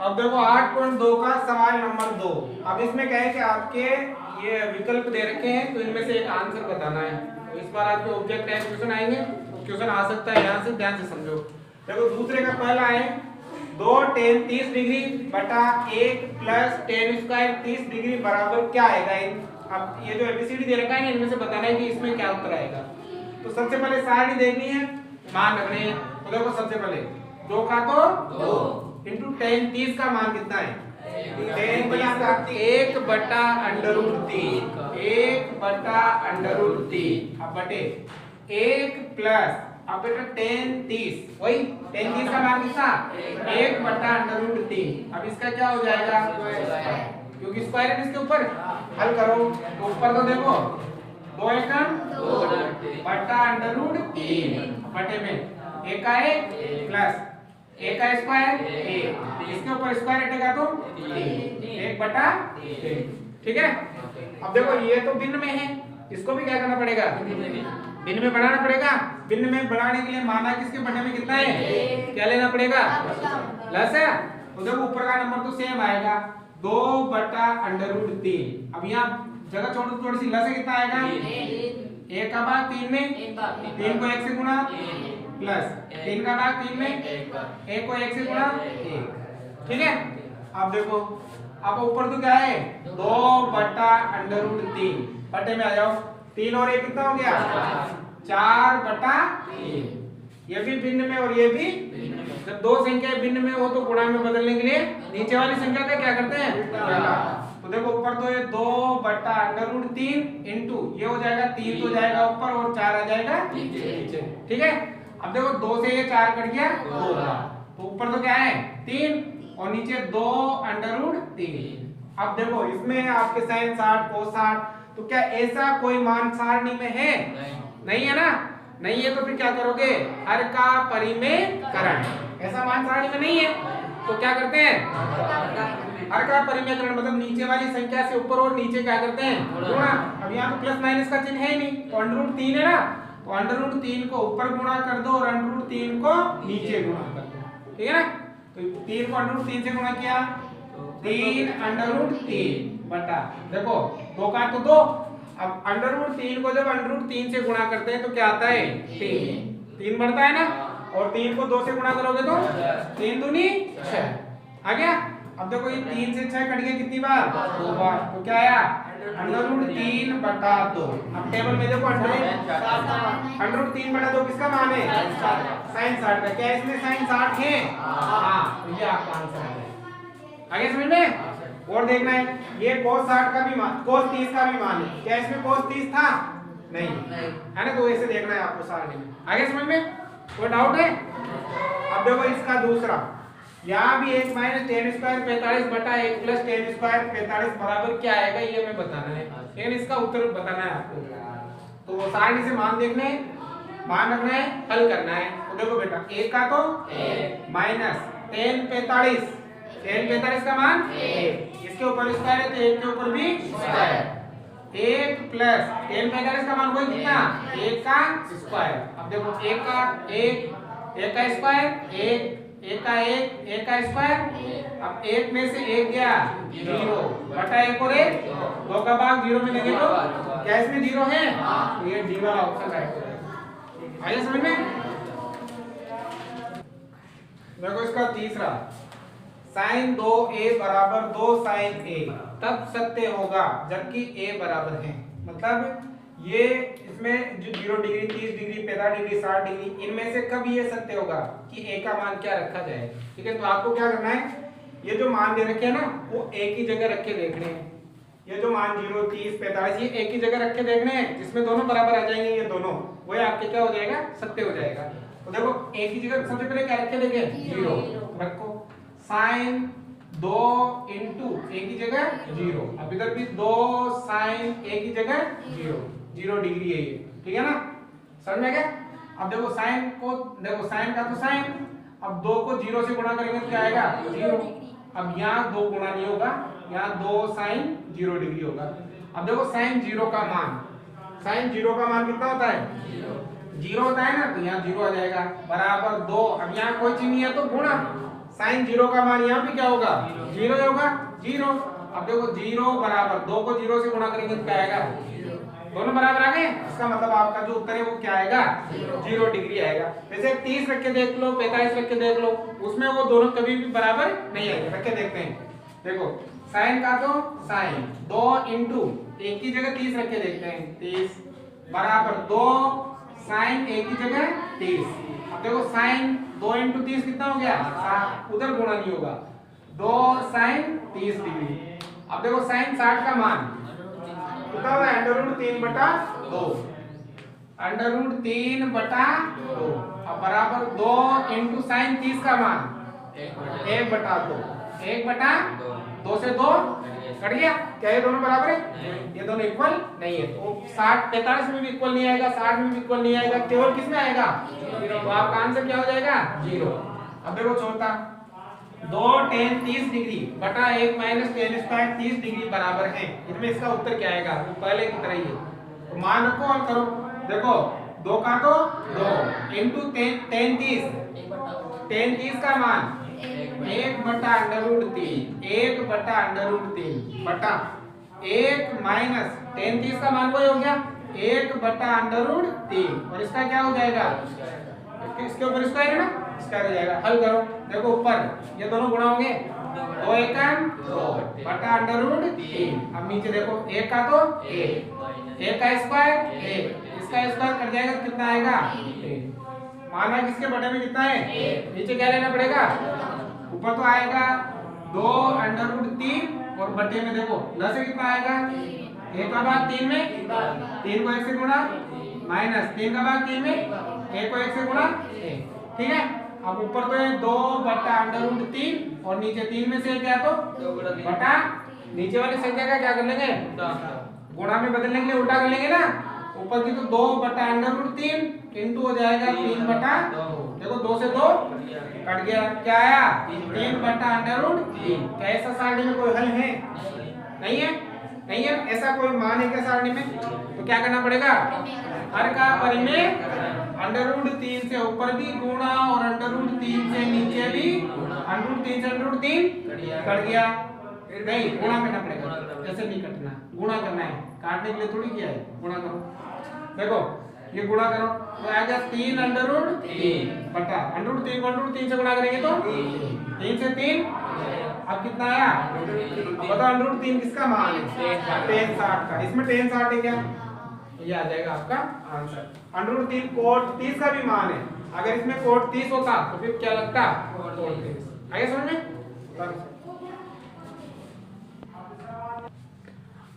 अब देखो 8.2 का सवाल नंबर 2। अब इसमें क्या है कि आपके ये विकल्प दे रखे हैं, तो इनमें से एक आंसर बताना है। तो इस बार आपके ऑब्जेक्ट टाइप क्वेश्चन आएंगे, तो क्वेश्चन आ सकता है यहाँ से, ध्यान से समझो। देखो दूसरे का पहला है 2 tan 30 डिग्री बटा 1 प्लस tan स्क्वायर 30 डिग्री बराबर क्या आएगा। अब ये जो एबीसीडी दे रखा है ना, इनमें से बताना है कि इसमें क्या उत्तर आएगा। तो सबसे पहले सारणी देखनी है, मान रखने हैं। तो देखो सबसे पहले 2 का तो 2 इंटू tan 30 का मान कितना है, tan बटा 1 बटा अंडर रूट 3, 1 बटा अंडर रूट 3 अब बटे 1 प्लस अब बेटा tan 30, वही tan 30 का मान कितना 1 बटा अंडर रूट 3। अब इसका क्या हो जाएगा, क्योंकि स्क्वायर है इसके ऊपर, हल करो तो ऊपर तो देखो 2 एकम 2 बटा अंडर रूट 3 बटे में 1 का 1 प्लस 1 का स्क्वायर 1, इसके ऊपर स्क्वायर हटेगा तो 1 बटा 3। ठीक है। अब देखो ये तो भिन्न में है, इसको भी क्या करना पड़ेगा, भिन्न में बढ़ाना पड़ेगा। भिन्न में बढ़ाने के लिए माना किसके बटे में कितना है, क्या लेना पड़ेगा, प्लस है। तो देखो ऊपर का नंबर तो सेम आएगा 2 बटा अंडर रूट 3। अब यहाँ जगह छोड़ थोड़ी सी, लस कितना आएगा 1 का भाग 3 में, 3 को 1 से गुणा प्लस 3 का भाग 3 में, 1 को 1 से गुणा 1। ठीक है। अब देखो अब ऊपर तो क्या है 2 बटा अंडर रूट 3 बटे में आ जाओ, 3 और 1 कितना हो गया 4 बटा 3। ये भी भिन्न में और ये भी, जब दो संख्याएं भिन्न में हो तो गुणा में बदलने के लिए नीचे वाली संख्या का क्या करते हैं, तो देखो ऊपर तो ये 2 बटा अंडर रूट 3 इंटू ये हो जाएगा 3 तो जाएगा ऊपर और 4 आ जाएगा नीचे। ठीक है। अब देखो 2 से ये 4 कट गया 2 तो ऊपर तो क्या है 3 और नीचे 2 अंडर रूट 3। अब देखो इसमें आपके sin 60 cos 60, तो क्या ऐसा कोई मान सारणी में है, नहीं है ना, नहीं है तो फिर क्या करोगे, हर का परिमेयकरण। ऐसा मान सारणी में नहीं है तो क्या करते हैं, हर का परिमेयकरण, मतलब नीचे वाली संख्या से ऊपर और नीचे क्या करते हैं गुणा। अब यहाँ तो प्लस माइनस का चिन्ह है ही नहीं, तो अंडर रूट 3 है ना, तो अंडर रूट 3 को ऊपर गुणा कर दो और अंडर रूट 3 को नीचे गुणा कर दो। ठीक है ना, तो 3 को अंडर रूट 3 से गुणा किया 3 अंडर रूट 3 बटा देखो 2 का तो 2। अब अंडर रूट 3 को जब अंडर रूट 3 से गुणा करते हैं तो क्या आता है 3 बढ़ता है ना, और 3 को 2 से गुणा करोगे तो 3 दूनी 6 आ गया। अब देखो ये 3 से 6 कट गया कितनी बार, 2 बार, तो क्या आया अंडर रूट 3 बटा 2। अब टेबल में देखो अंडर रूट 3 बटा 2 किसका मान है, sin 60 का। क्या इसमें sin 60 है, हाँ, तो ये आपका आंसर है। आगे समझ में और देखना है, ये cos 60 का भी मान, cos 30 का भी मान है, क्या इसमें cos 30 था, नहीं है ना, तो ऐसे देखना है आपको सारणी में। आगे समझ में कोई डाउट है। अब देखो इसका दूसरा, यहाँ भी 1 माइनस tan स्क्वायर 45 बटा 1 प्लस tan स्क्वायर 45 बराबर क्या आएगा, ये हमें बताना है, लेकिन इसका उत्तर बताना है आपको। तो सारणी से मान देखने, मान रखना है, हल करना है। तो देखो बेटा 1 का तो माइनस tan 45 का मान 1, इसके ऊपर स्क्वायर है तो 1 के ऊपर भी स्क्वायर, 1 प्लस tan 45 का मान वही कितना 1 का स्क्वायर। अब देखो 1 का 1 का स्क्वायर 1 का 1 का स्क्वायर। अब 1 में से 1 गया 0 बटा 1 और 1 2 का भाग 0 में लेंगे तो क्या इसमें 0 है, तो ये डी वाला ऑप्शन राइट हो जाएगा। आइए समझ में। देखो इसका तीसरा, sin 2a बराबर 2 sin a तब सत्य होगा जबकि a बराबर है। मतलब ये इसमें जो 0 डिग्री 30 डिग्री 45 डिग्री 60 डिग्री, इनमें से कब ये सत्य होगा कि a का मान क्या रखा जाए। ठीक है, तो आपको क्या करना है, ये जो मान दे रखे हैं ना वो एक ही जगह रख के देखने हैं। ये जो मान 0 30 45 ये एक ही जगह रख के देखने हैं, जिसमें दोनों बराबर आ जाएंगे, ये दोनों वही आपके क्या हो जाएगा, सत्य हो जाएगा। तो देखो एक ही जगह सबसे पहले क्या रखे देंगे 0 रखो, sin 2 इंटू एक ही जगह 0, अब इधर भी 2 sin एक ही जगह 0 डिग्री है ये। ठीक है ना, समझ में गया। अब देखो sin को देखो sin का तो sin, अब 2 को 0 से गुणा करेंगे तो क्या आएगा 0। अब यहाँ 2 गुणा नहीं होगा, यहाँ 2 sin 0 डिग्री होगा। अब देखो sin 0 का मान, sin 0 का मान कितना होता है 0 होता है ना, तो यहाँ 0 आ जाएगा बराबर 2। अब यहाँ कोई चीज नहीं है तो गुणा साइन 0 का मान यहाँ भी क्या होगा 0 होगा 0। अब देखो 0 बराबर 2 को 0 से गुणा करेंगे तो क्या आएगा दोनों बराबर आ गए। इसका मतलब आपका जो उत्तर है वो क्या आएगा 0 डिग्री आएगा। जैसे 30 रख के देख लो 45 रख के देख लो उसमें वो दोनों कभी भी बराबर नहीं आएंगे। रख के देखते हैं देखो साइन का तो साइन 2 इंटू एक की जगह 30 रख के देखते हैं 30 बराबर 2 साइन एक की जगह 30। अब देखो साइन 2 इंटू 30 कितना हो गया 7 उधर गुणा नहीं होगा 2 साइन 30 डिग्री। अब देखो साइन 60 का मान कितना होगा √3/2 √3/2 अब बराबर 2 इंटू साइन 30 का मान 1/2 1/2 से 2 कट गया। क्या ये दोनों बराबर है ये दोनों इक्वल नहीं है तो 60 45 में भी इक्वल नहीं आएगा 60 में भी इक्वल नहीं आएगा केवल किस में आएगा तो आपका आंसर क्या हो जाएगा 0। अब देखो चौथा 2 tan 30 डिग्री बटा 1 माइनस tan स्क्वायर 30 डिग्री बराबर है। इसमें इसका उत्तर क्या आएगा पहले की तरह ही है तो मान रखो और करो। देखो 2 का तो 2 इंटू tan 30 का मान 1/√3 1/√3 बटा 1 माइनस tan 30 का मान वही हो गया 1/√3 और इसका क्या हो जाएगा इसके ऊपर स्क्वायर है ना स्क्वायर हो जाएगा। हल करो देखो ऊपर ये दोनों गुणा होंगे 2 एकम 2 बटा √3। अब नीचे देखो 1 का तो 1 का स्क्वायर 1 इसका स्क्वायर कट जाएगा तो कितना आएगा माना किसके बटे में कितना है नीचे क्या लेना पड़ेगा ऊपर तो आएगा 2√3 और बटे में देखो 10 से कितना आएगा 1 का भाग 3 में 3 को 1 से गुणा माइनस 3 का भाग 3 में 1 को 1 से गुणा ठीक है। अब ऊपर तो है 2/√3 और नीचे 3 में से क्या तो बटा नीचे वाली संख्या का क्या कर लेंगे गुणा में बदलने के लिए उल्टा कर लेंगे ना। ऊपर की तो 2/√3 इंटू हो जाएगा 3/2 देखो 2 से 2 कट गया क्या आया 3/√3। क्या ऐसा सारणी में कोई हल है नहीं है नहीं है ऐसा कोई मान है क्या सारणी में तो क्या करना पड़ेगा हर का परिमेय √3 से ऊपर भी गुणा और √3 से नीचे भी √3 से √3 कट गया नहीं गुणा करना पड़ेगा ऐसे नहीं कटना गुणा करना है काटने के लिए थोड़ी किया है गुणा करो। देखो ये गुणा करो तो आएगा 3/√3 बटा √3 को √3 से गुणा करेंगे तो 3 से 3 अब कितना आया बताओ √3 किसका मान है tan 60 का। इसमें tan 60 है क्या ये आ जाएगा आपका आंसर। √3 cot 30 का भी मान है अगर इसमें cot 30 होता तो फिर क्या लगता cot 30 आगे समझ में।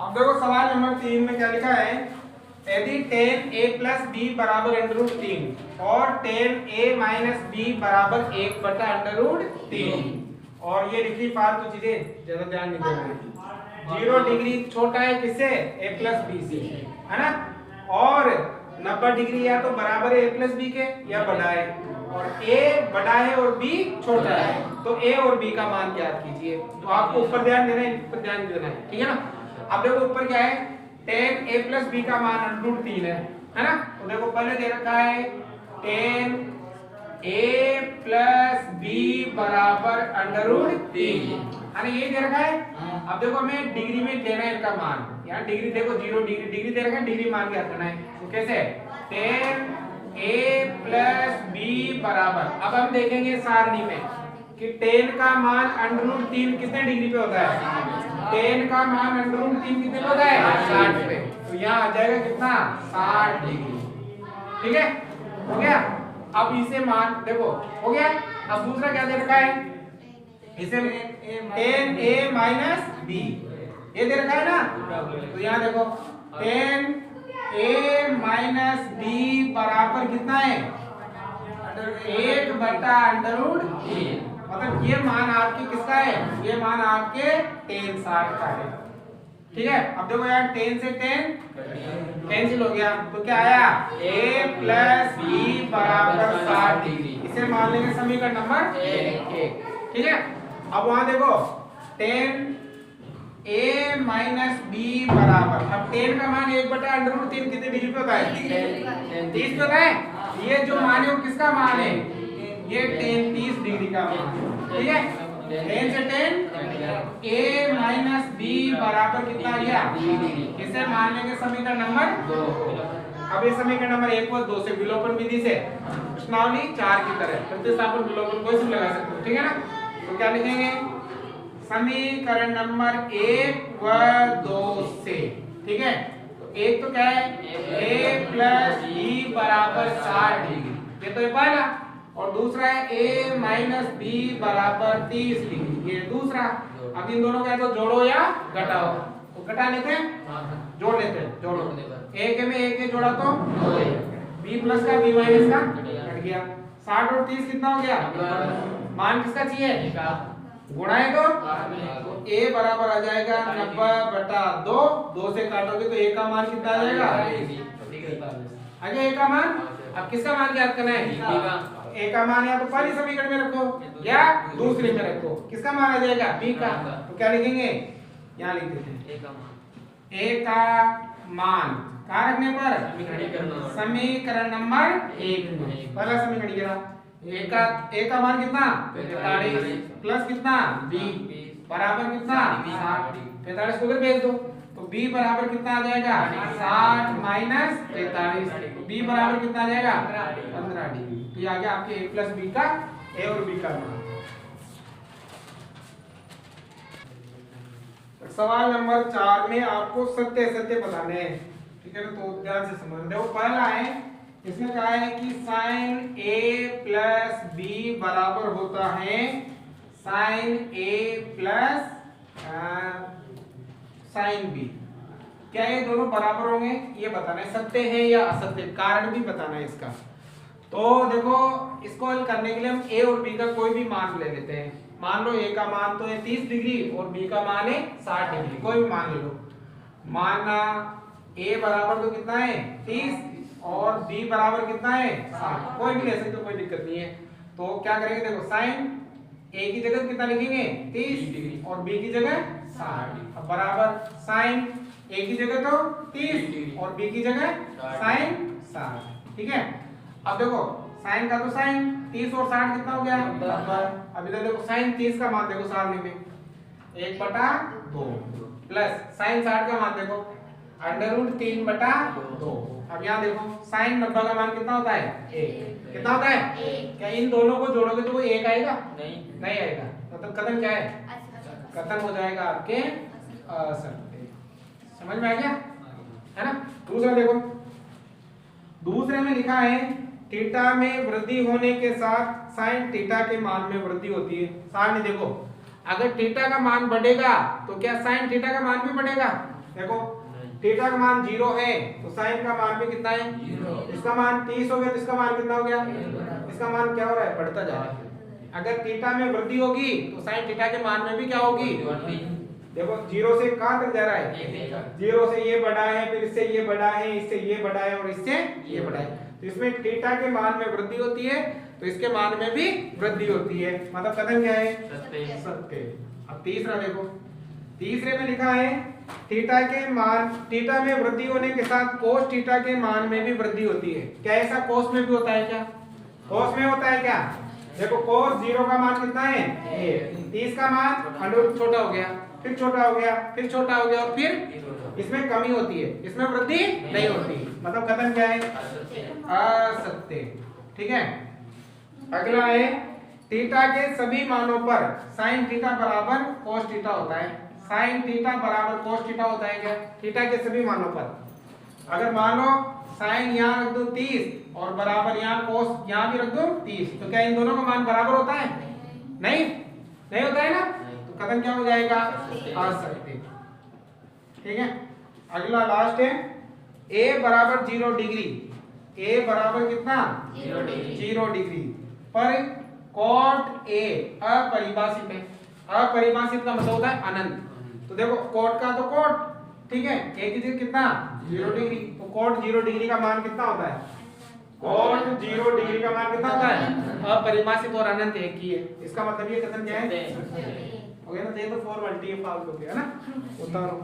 अब देखो सवाल नंबर 3 में क्या लिखा है यदि tan a प्लस b बराबर √3 और tan a माइनस b बराबर 1/√3 और ये लिखी फालतू चीजें ज्यादा ध्यान नहीं देना 0 डिग्री छोटा है किससे a प्लस b से है ना और 90 डिग्री या तो बराबर है a प्लस b के या बड़ा है और a बड़ा है और b छोटा है तो a और b का मान ज्ञात कीजिए। तो आपको ऊपर ध्यान देना है ऊपर ध्यान देना है ठीक है ना। अब देखो ऊपर क्या है tan a प्लस b का मान √3 है ना तो देखो पहले दे रखा है tan a प्लस b बराबर √3 अरे ये दे रखा है। अब देखो हमें डिग्री में देना है इनका मान यहाँ डिग्री देखो 0 डिग्री दे रखा है डिग्री मान क्या करना है तो कैसे tan a प्लस b बराबर अब हम देखेंगे सारणी में कि tan का मान √3 कितने डिग्री पे होता है tan का मान √3 कितने पे होता है 60 पे तो यहाँ आ जाएगा कितना 60 डिग्री ठीक है हो गया। अब इसे मान देखो हो गया। अब दूसरा क्या दे रखा है इसे tan a माइनस b ये दे रखा है ना तो यहाँ देखो tan a माइनस b बराबर कितना है 1/√3 मतलब ये मान आपके किसका है ये मान आपके tan 60 का है ठीक है। अब देखो यार tan से tan कैंसिल हो गया तो क्या आया a प्लस b बराबर 60 डिग्री इसे मान लेंगे समीकरण नंबर 1 ठीक है। अब वहां देखो tan a माइनस b बराबर अब tan का मान 1/√3 कितने डिग्री पे होता है 30 पे होता है। ये जो मान है वो किसका मान है ये tan 30 डिग्री का मान ठीक है, tan से tan a माइनस b बराबर कितना आ गया, इसे मान लेंगे समीकरण नंबर 2। अब ये समीकरण नंबर 1 को 2 से विलोपन विधि से प्रश्नावली 4 की तरह प्रतिस्थापन विलोपन कोई से लगा सकते हो, ठीक है ना। तो क्या लिखेंगे, समीकरण नंबर 1 व 2 से, ठीक है। तो एक तो क्या है, a प्लस b बराबर 60 डिग्री, ये तो ये पहला, और दूसरा है a माइनस b बराबर 30 डिग्री, ये दूसरा। अब इन दोनों का तो जोड़ो या घटाओ, तो घटा लेते हैं, जोड़ लेते हैं, जोड़ो, एक में एक जोड़ा तो b प्लस का b माइनस का कट गया, 60 और 30 कितना हो गया, मान किसका चाहिए, गुणा है तो a बराबर आ जाएगा 90/2, 2 से काटोगे तो a का मान कितना आ जाएगा, आ गया a का मान। अब किसका मान याद करना है, a का मान या तो पहली समीकरण में रखो या दूसरे में रखो, किसका मान आ जाएगा, b का। तो क्या लिखेंगे, यहाँ लिख देते हैं a का मान कहाँ रखने पर, समीकरण नंबर 1 में, पहला समीकरण ये रहा, a का मान कितना 45 प्लस कितना b बराबर कितना 60, 45 को उधर भेज दो, तो b बराबर कितना आ जाएगा 60 माइनस 45, तो b बराबर कितना आ जाएगा 15 डिग्री। तो ये आ गया आपके a प्लस b का, a और b का मान। सवाल नंबर 4 में आपको सत्य असत्य बताने हैं, ठीक है ना, तो ध्यान से समझ देखो। पहला है, इसमें कहा है कि साइन a प्लस b बराबर होता है sine a plus sine b। क्या ये दोनों बराबर होंगे, ये बताना है, सत्य है या असत्य, कारण भी बताना है इसका। तो देखो, इसको हल करने के लिए हम a और b का कोई भी मान ले लेते हैं। मान लो a का मान तो है 30 डिग्री और b का मान है 60 डिग्री, कोई भी मान ले लो। माना a बराबर तो कितना है 30 और b बराबर कितना है 60, कोई भी ले सकते हो, कोई दिक्कत नहीं है। तो क्या करेंगे, देखो साइन a की जगह कितना लिखेंगे 30 डिग्री और b की जगह 60, अब बराबर साइन a की जगह तो 30 और b की जगह साइन 60, ठीक है। अब देखो साइन का तो साइन 30 और 60 कितना हो गया, अब इधर देखो साइन 30 का मान देखो सारणी में 1/2 प्लस साइन 60 का मान देखो √3/2। अब यहाँ देखो साइन 90 का मान कितना होता है 1, कितना होता है, क्या इन दोनों को जोड़ोगे तो वो 1 आएगा, नहीं आएगा, मतलब कथन क्या है, कथन हो जाएगा आपके असत्य। समझ में आ गया है ना। दूसरा देखो, दूसरे में लिखा है थीटा में वृद्धि होने के साथ साइन थीटा के मान में वृद्धि होती है। सारणी देखो, अगर थीटा का मान बढ़ेगा तो क्या साइन थीटा का मान भी बढ़ेगा, देखो थीटा का मान 0 है तो साइन का मान भी कितना है 0, इसका मान 30 हो गया तो इसका मान कितना हो गया, इसका मान क्या हो रहा है, बढ़ता जा रहा है। अगर थीटा में वृद्धि होगी तो साइन थीटा के मान में भी क्या होगी, देखो 0 से कहां तक जा रहा है, 0 से ये बढ़ा है, फिर इससे ये बढ़ा है, इससे ये बढ़ा है और इससे ये बढ़ा है, तो इसमें थीटा के मान में वृद्धि होती है तो इसके मान में भी वृद्धि होती है, मतलब कथन क्या है, सत्य। अब तीसरा देखो, तीसरे में लिखा है थीटा के मान, थीटा में वृद्धि होने के साथ कोस थीटा के मान में भी वृद्धि होती है। क्या ऐसा कोस में भी होता है, क्या कोस में होता है क्या, देखो कोस 0 का मान कितना है 1, 30 का मान √ छोटा हो गया, फिर छोटा हो गया, फिर छोटा हो गया और फिर इसमें कमी होती है, इसमें वृद्धि नहीं होती, मतलब कथन क्या है, असत्य, ठीक है। अगला है थीटा के सभी मानों पर साइन थीटा बराबर कोस थीटा होता है। साइन थीटा बराबर कोस थीटा होता है क्या, थीटा के सभी मानों पर। अगर मान लो साइन यहाँ रख दो 30 और बराबर यहाँ कोस यहाँ भी रख दो 30, तो क्या इन दोनों का मान बराबर होता है, नहीं नहीं होता है ना, तो कथन क्या हो जाएगा, असत्य, ठीक है। अगला लास्ट है a बराबर 0 डिग्री, a बराबर कितना 0 डिग्री पर कॉट a अपरिभाषित है। अपरिभाषित का मतलब होता है अनंत, तो देखो कॉट का तो कॉट, ठीक है, a की जगह कितना 0 डिग्री, तो कॉट 0 डिग्री का मान कितना होता है, कॉट 0 डिग्री का मान कितना होता है, अपरिभाषित और अनंत एक ही है। इसका मतलब ये कथन क्या है, हो गया ना, तो ये तो फॉर्मेलिटी है, फालतू है ना, उतारो।